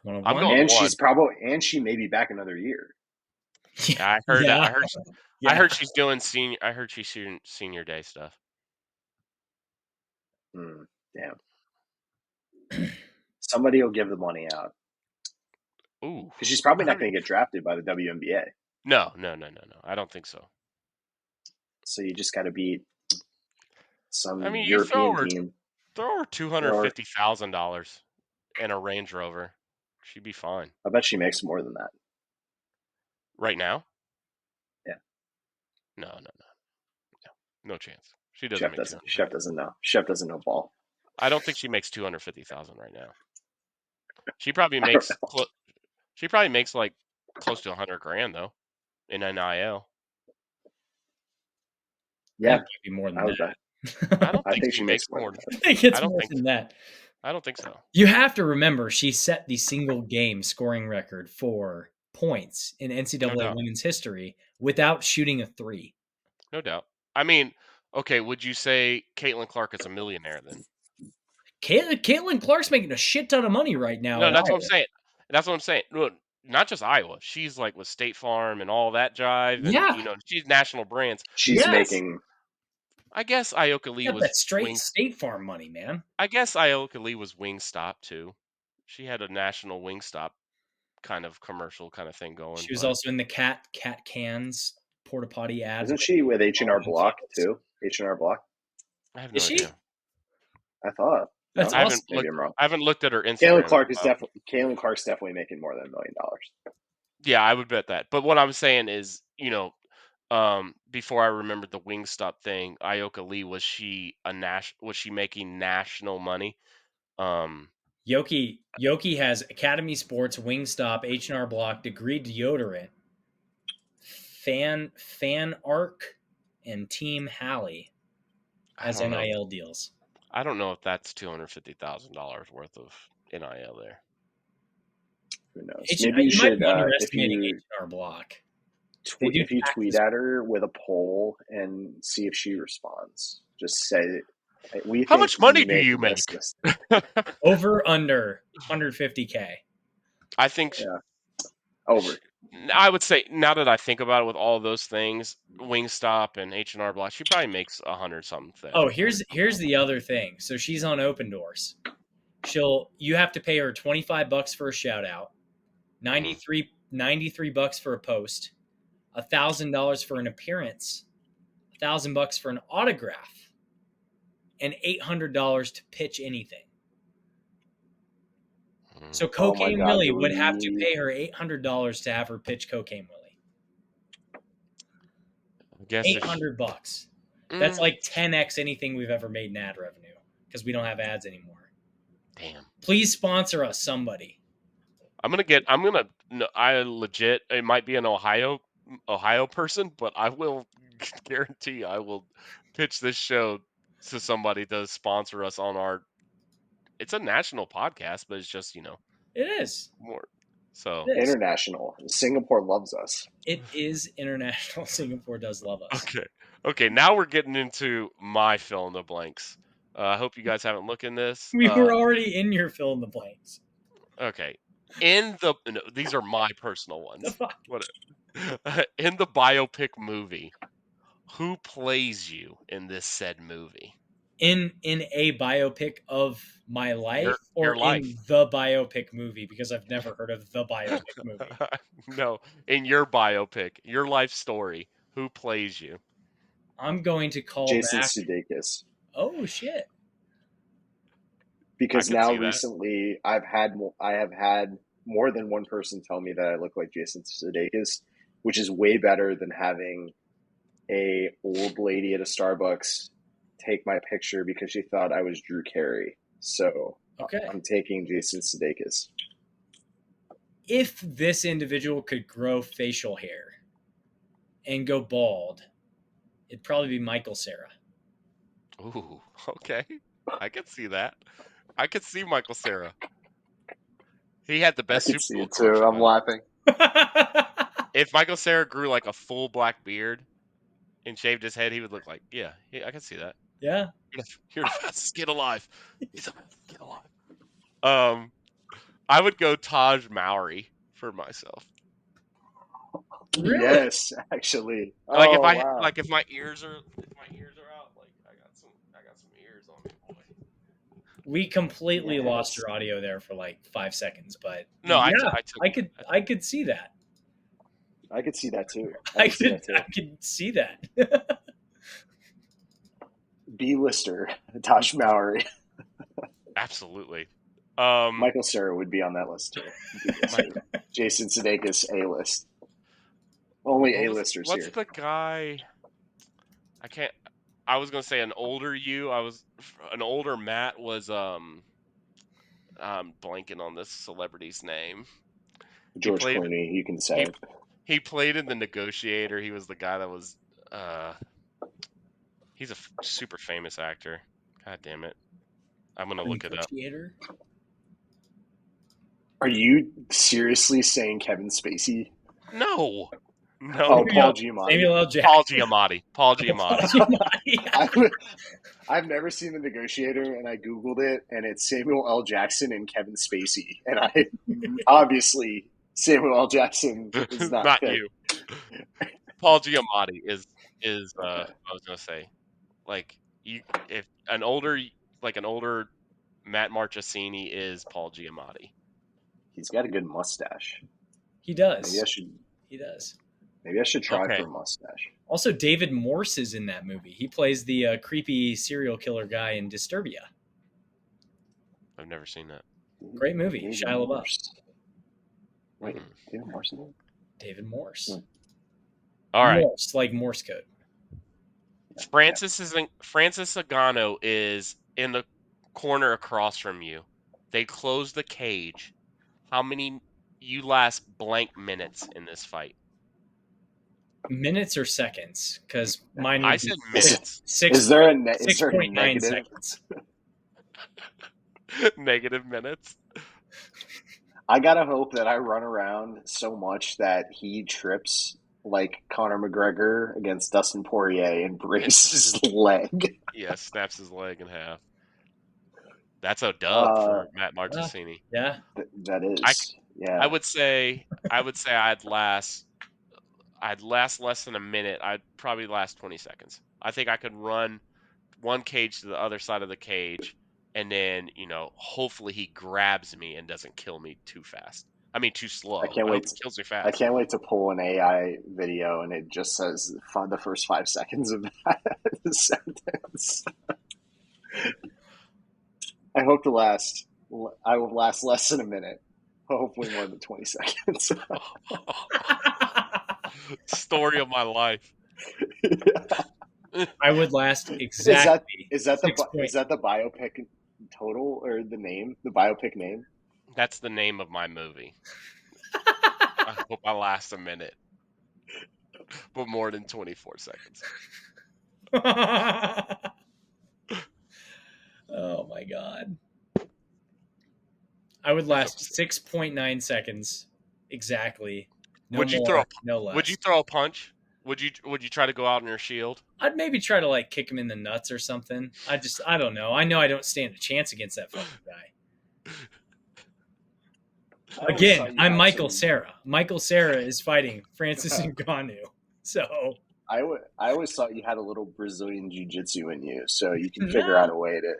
I'm going and she may be back another year. Yeah, I heard that. I heard she's doing senior. I heard she's doing senior day stuff. Damn. Somebody will give the money out. Ooh, because she's probably not going to get drafted by the WNBA. No. I don't think so. So you just got to beat some European team. Throw her $250,000 in a Range Rover. She'd be fine. I bet she makes more than that. Right now? Yeah. No chance. She doesn't. Chef doesn't know. Chef doesn't know ball. I don't think she makes $250,000 right now. She probably makes. She probably makes like close to $100,000 though, in NIL. Yeah, be more than that. I don't think she makes more. I think it's more than that. I don't think so. You have to remember, she set the single game scoring record for points in NCAA women's history without shooting a 3. No doubt. I mean, okay, would you say Caitlin Clark is a millionaire then? Caitlin Clark's making a shit ton of money right now. No, that's what I'm saying. That's what I'm saying. Look, not just Iowa. She's like with State Farm and all that jive. And, she's national brands. She's making. I guess Ioka Lee was that straight State Farm money, man. I guess Ioka Lee was Wingstop too. She had a national Wingstop kind of commercial kind of thing going. She was also in the cat cans porta potty ad. Isn't she with H&R Block too? H&R Block. I have no idea. I thought. That's awesome. Maybe I'm wrong. I haven't looked at her Instagram. Caitlin Clark's definitely making more than $1 million. Yeah, I would bet that. But what I'm saying is, before I remembered the Wingstop thing, Ioka Lee, was she making national money? Yoki has Academy Sports, Wingstop, H&R Block, Degree Deodorant, Fan Arc, and Team Hallie as NIL deals. I don't know if that's $250,000 worth of NIL there. Who knows? Maybe you should underestimating H&R Block. If you tweet at her with a poll and see if she responds, just say We How think much money we do you the best make? list. Over under 150K. I think Yeah. Over. I would say now that I think about it, with all those things, Wingstop and H&R Block, she probably makes 100 something. Oh, here's the other thing. So she's on Open Doors. You have to pay her $25 for a shout out, 93 bucks for a post, $1,000 for an appearance, $1,000 for an autograph, and $800 to pitch anything. So Oh my Cocaine God, Willie do would have to we- pay her $800 to have her pitch Cocaine Willie. I guess if $800. That's like 10x anything we've ever made in ad revenue because we don't have ads anymore. damn. Please sponsor us, somebody. I legit, it might be an Ohio person, but I will guarantee I will pitch this show to somebody to sponsor us on our. It's a national podcast, but it's just It is. more. So It is. international. Singapore loves us. It is international. Singapore does love us. okay. Now we're getting into my fill in the blanks. I hope you guys haven't looked in this. We were already in your fill in the blanks. Okay. These are my personal The ones. fuck? What? In the biopic movie, who plays you in this said movie? In a biopic of my life Your or life. in the biopic movie? Because I've never heard of the biopic movie. No, in your biopic, your life story, who plays you? I'm going to call Jason back. Sudeikis. Oh shit! Because I can now see that. recently I have had more than one person tell me that I look like Jason Sudeikis, which is way better than having a old lady at a Starbucks take my picture because she thought I was Drew Carey. So Okay. I'm taking Jason Sudeikis. If this individual could grow facial hair and go bald, it'd probably be Michael Cera. Ooh, okay. I could see that. I could see Michael Cera. He had the I best can Super see Bowl it too. commercial. I'm laughing. If Michael Cera grew like a full black beard and shaved his head, he would look like, yeah, I can see that. Yeah. You're the fastest kid alive. He's the fastest kid alive. I would go Taj Mowry for myself. Really? Yes, actually. Like Oh wow. if my ears are out, like I got some ears on me, boy. We completely Yes. lost your audio there for like 5 seconds, but No, yeah, I took I could see that. I could see that too. I could see that. B-lister, Taj Mowry. absolutely. Michael Cera would be on that list too. B-lister. Jason Sudeikis, A-list. Only A-listers what's here. the guy? I was gonna say an older an older Matt was I'm blanking on this celebrity's name. George Clooney, you can say. He played in The Negotiator. He was the guy that was he's a super famous actor. God damn it. I'm gonna look it up. Are you seriously saying Kevin Spacey? No. Oh, Paul Giamatti. Samuel L. Jackson. Paul Giamatti. I've never seen The Negotiator, and I Googled it, and it's Samuel L. Jackson and Kevin Spacey. And I obviously, Samuel L. Jackson is not you. Paul Giamatti is I was gonna say, like, if an older Matt Marchesini is Paul Giamatti. He's got a good mustache. He does. He should try for a mustache. Also, David Morse is in that movie. He plays the creepy serial killer guy in Disturbia. I've never seen that. Great movie. Shia LaBeouf. Wait, David Morse in it? David Morse. All right. Morse, like Morse code. Francis Agano is in the corner across from you. They close the cage. How many you last blank minutes in this fight? Minutes or seconds? Because mine would I said minutes. Is there a 6.9 negative? seconds. Negative minutes. I gotta hope that I run around so much that he trips like Conor McGregor against Dustin Poirier and breaks his leg. Yeah, snaps his leg in half. That's a dub Uh, for Matt Martesini. Yeah. that I is, yeah. I would say I'd last less than a minute. I'd probably last 20 seconds. I think I could run one cage to the other side of the cage, and then hopefully he grabs me and doesn't kill me too fast. I mean, too I slow. can't I hope wait. he kills me I fast. can't wait to pull an AI video and it just says the first 5 seconds of that sentence. I hope to last. I will last less than a minute. Hopefully more than 20 seconds. Story of my life. I would last Is exactly that 6 is that the biopic total or the name? The biopic name? That's the name of my movie. I hope I last a minute, but more than 24 seconds. Oh my god. I would last 6.9 seconds exactly. No Would you more, no Would you less. throw a punch? Would you try to go out on your shield? I'd maybe try to like kick him in the nuts or something. I don't know. I know I don't stand a chance against that fucking guy. I always thought Again, you I'm had Michael some. Sarah. Michael Sarah is fighting Francis Ngannou. So I always thought you had a little Brazilian jiu-jitsu in you, so you can figure out no, a way to.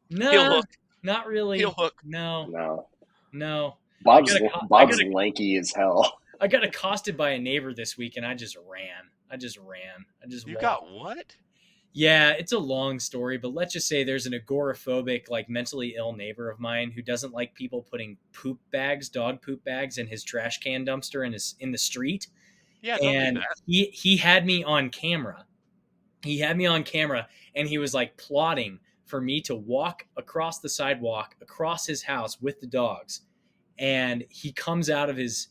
Heel nah, hook. not Heel really. hook. No, No, no. Bob's lanky as hell. I got accosted by a neighbor this week, and I just ran. I just You walked. got what? Yeah, it's a long story, but let's just say there's an agoraphobic, like mentally ill neighbor of mine who doesn't like people putting dog poop bags, in his trash can dumpster in the street. Yeah, don't do And that. he had me on camera. He had me on camera, and he was like plotting for me to walk across the sidewalk across his house with the dogs. And he comes out of his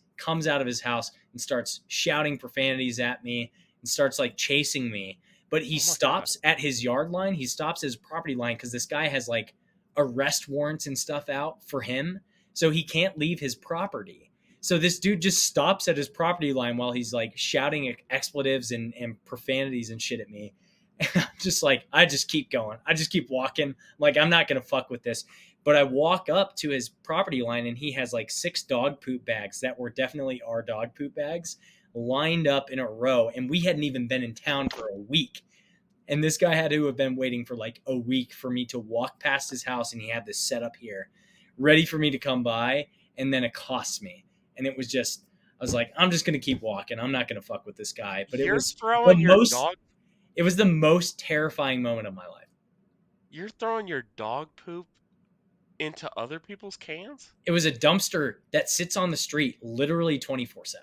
house and starts shouting profanities at me and starts like chasing me, but he Oh my god. stops at his yard line. He stops at his property line because this guy has like arrest warrants and stuff out for him, so he can't leave his property. So this dude just stops at his property line while he's like shouting expletives and profanities and shit at me. And I'm just like, I just keep going. I just keep walking. Like, I'm not going to fuck with this. But I walk up to his property line, and he has like 6 dog poop bags that were definitely our dog poop bags lined up in a row. And we hadn't even been in town for a week. And this guy had to have been waiting for like a week for me to walk past his house. And he had this set up here ready for me to come by and then accost me. And it was just, I was like, I'm just going to keep walking. I'm not going to fuck with this guy. But You're throwing your dog. It was the most terrifying moment of my life. You're throwing your dog poop into other people's cans? It was a dumpster that sits on the street literally 24/7.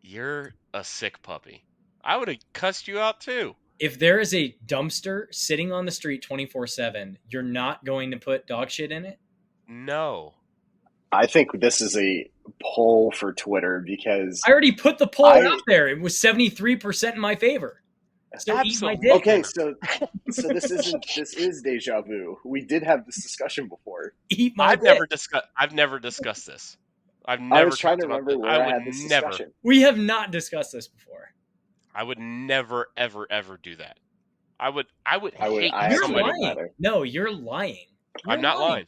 You're a sick puppy. I would have cussed you out too. If there is a dumpster sitting on the street 24/7, you're not going to put dog shit in it? No. I think this is a poll for Twitter because I already put the poll out there. It was 73% in my favor. So eat my dick. Okay, so this is deja vu. We did have this discussion before. Eat my dick. I've never discussed this. I was trying to remember where I had this discussion. We have not discussed this before. I would never, ever, ever do that. I would hate You're somebody. lying. No, you're lying. I'm not lying.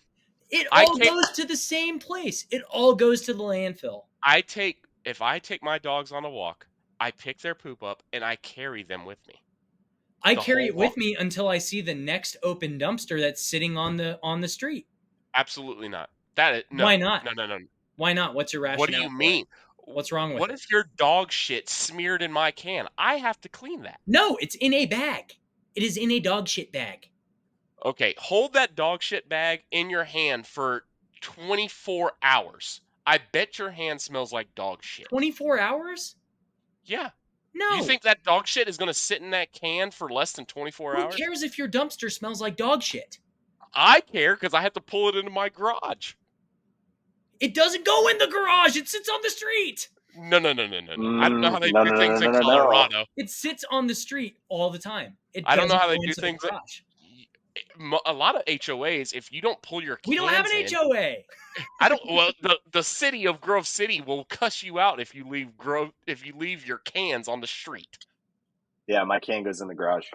It all goes to the same place. It all goes to the landfill. If I take my dogs on a walk, I pick their poop up and I carry them with me. I carry it with me until I see the next open dumpster that's sitting on the street. Absolutely not. No. Why not? No. Why not? What's your rationale? What do you mean? What's wrong with it? What if your dog shit smeared in my can? I have to clean that. No, it's in a bag. It is in a dog shit bag. Okay, hold that dog shit bag in your hand for 24 hours. I bet your hand smells like dog shit. 24 hours? Yeah. No. You think that dog shit is going to sit in that can for less than 24 hours? Who cares if your dumpster smells like dog shit? I care because I have to pull it into my garage. It doesn't go in the garage. It sits on the street. No. I don't know how they do things in Colorado. It sits on the street all the time. I don't know how they do things. a lot of HOAs, if you don't pull your We don't have cans an in, HOA. I don't. Well, the city of Grove City will cuss you out if you leave your cans on the street. Yeah, my can goes in the garage.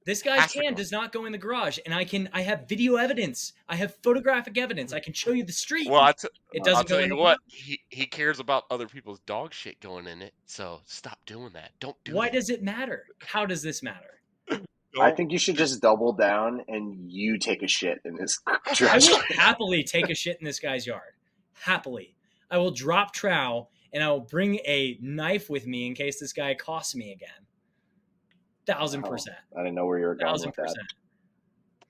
This guy's Has to can go. does not go in the garage, and I have video evidence. I have photographic evidence. I can show you the street. Well, It I'll doesn't go tell in you the what. garage. He cares about other people's dog shit going in it. So stop doing that. Don't do Why that. does it matter? How does this matter? I think you should just double down and you take a shit in this I trash will can. happily take a shit in this guy's yard. Happily. I will drop trow and I will bring a knife with me in case this guy costs me again. 1,000%. I didn't know where you were going with 1,000%. that.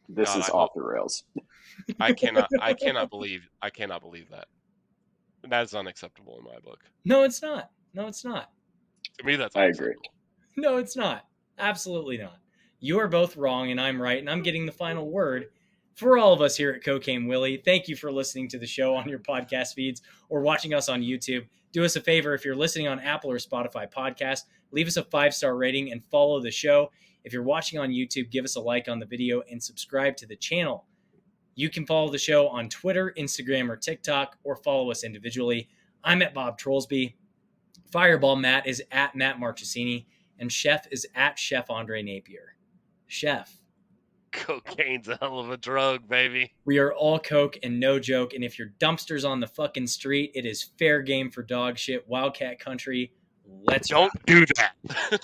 This God, is off the rails. I cannot believe that. That is unacceptable in my book. No, it's not. No, it's not. To me, that's I agree. unacceptable. No, it's not. Absolutely not. You are both wrong and I'm right, and I'm getting the final word. For all of us here at Cocaine Willie, thank you for listening to the show on your podcast feeds or watching us on YouTube. Do us a favor, if you're listening on Apple or Spotify podcast, leave us a 5-star rating and follow the show. If you're watching on YouTube, give us a like on the video and subscribe to the channel. You can follow the show on Twitter, Instagram, or TikTok, or follow us individually. I'm at Bob Trollsby. Fireball Matt is at Matt Marchesini, and Chef is at Chef Andre Napier. Chef, Cocaine's a hell of a drug, baby. we are all coke and no joke, and if your dumpster's on the fucking street, it is fair game for dog shit, Wildcat Country. Let's Don't do that.